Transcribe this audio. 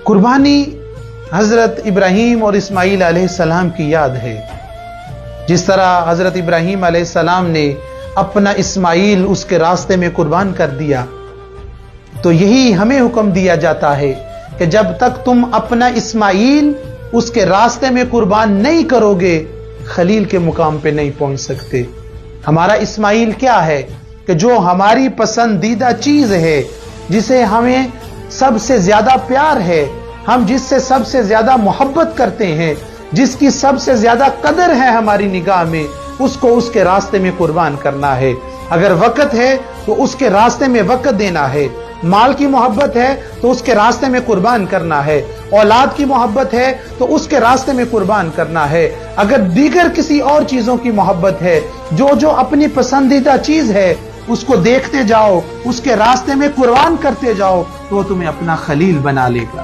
قربانی حضرت ابراہیم اور اسماعیل علیہ السلام کی یاد ہے. جس طرح حضرت ابراہیم علیہ السلام نے اپنا اسماعیل اس کے راستے میں قربان کر دیا، تو یہی ہمیں حکم دیا جاتا ہے کہ جب تک تم اپنا اسماعیل اس کے راستے میں قربان نہیں کرو گے، خلیل کے مقام پہ نہیں پہنچ سکتے. ہمارا اسماعیل کیا ہے کہ جو ہماری پسندیدہ چیز ہے، جسے ہمیں سب سے زیادہ پیار ہے، ہم جس سے سب سے زیادہ محبت کرتے ہیں، جس کی سب سے زیادہ قدر ہے ہماری نگاہ میں، اس کو اس کے راستے میں قربان کرنا ہے. اگر وقت ہے تو اس کے راستے میں وقت دینا ہے، مال کی محبت ہے تو اس کے راستے میں قربان کرنا ہے، اولاد کی محبت ہے تو اس کے راستے میں قربان کرنا ہے. اگر دیگر کسی اور چیزوں کی محبت ہے، جو اپنی پسندیدہ چیز ہے اس کو دیکھتے جاؤ، اس کے راستے میں قربان کرتے جاؤ، تو تمہیں اپنا خلیل بنا لے گا.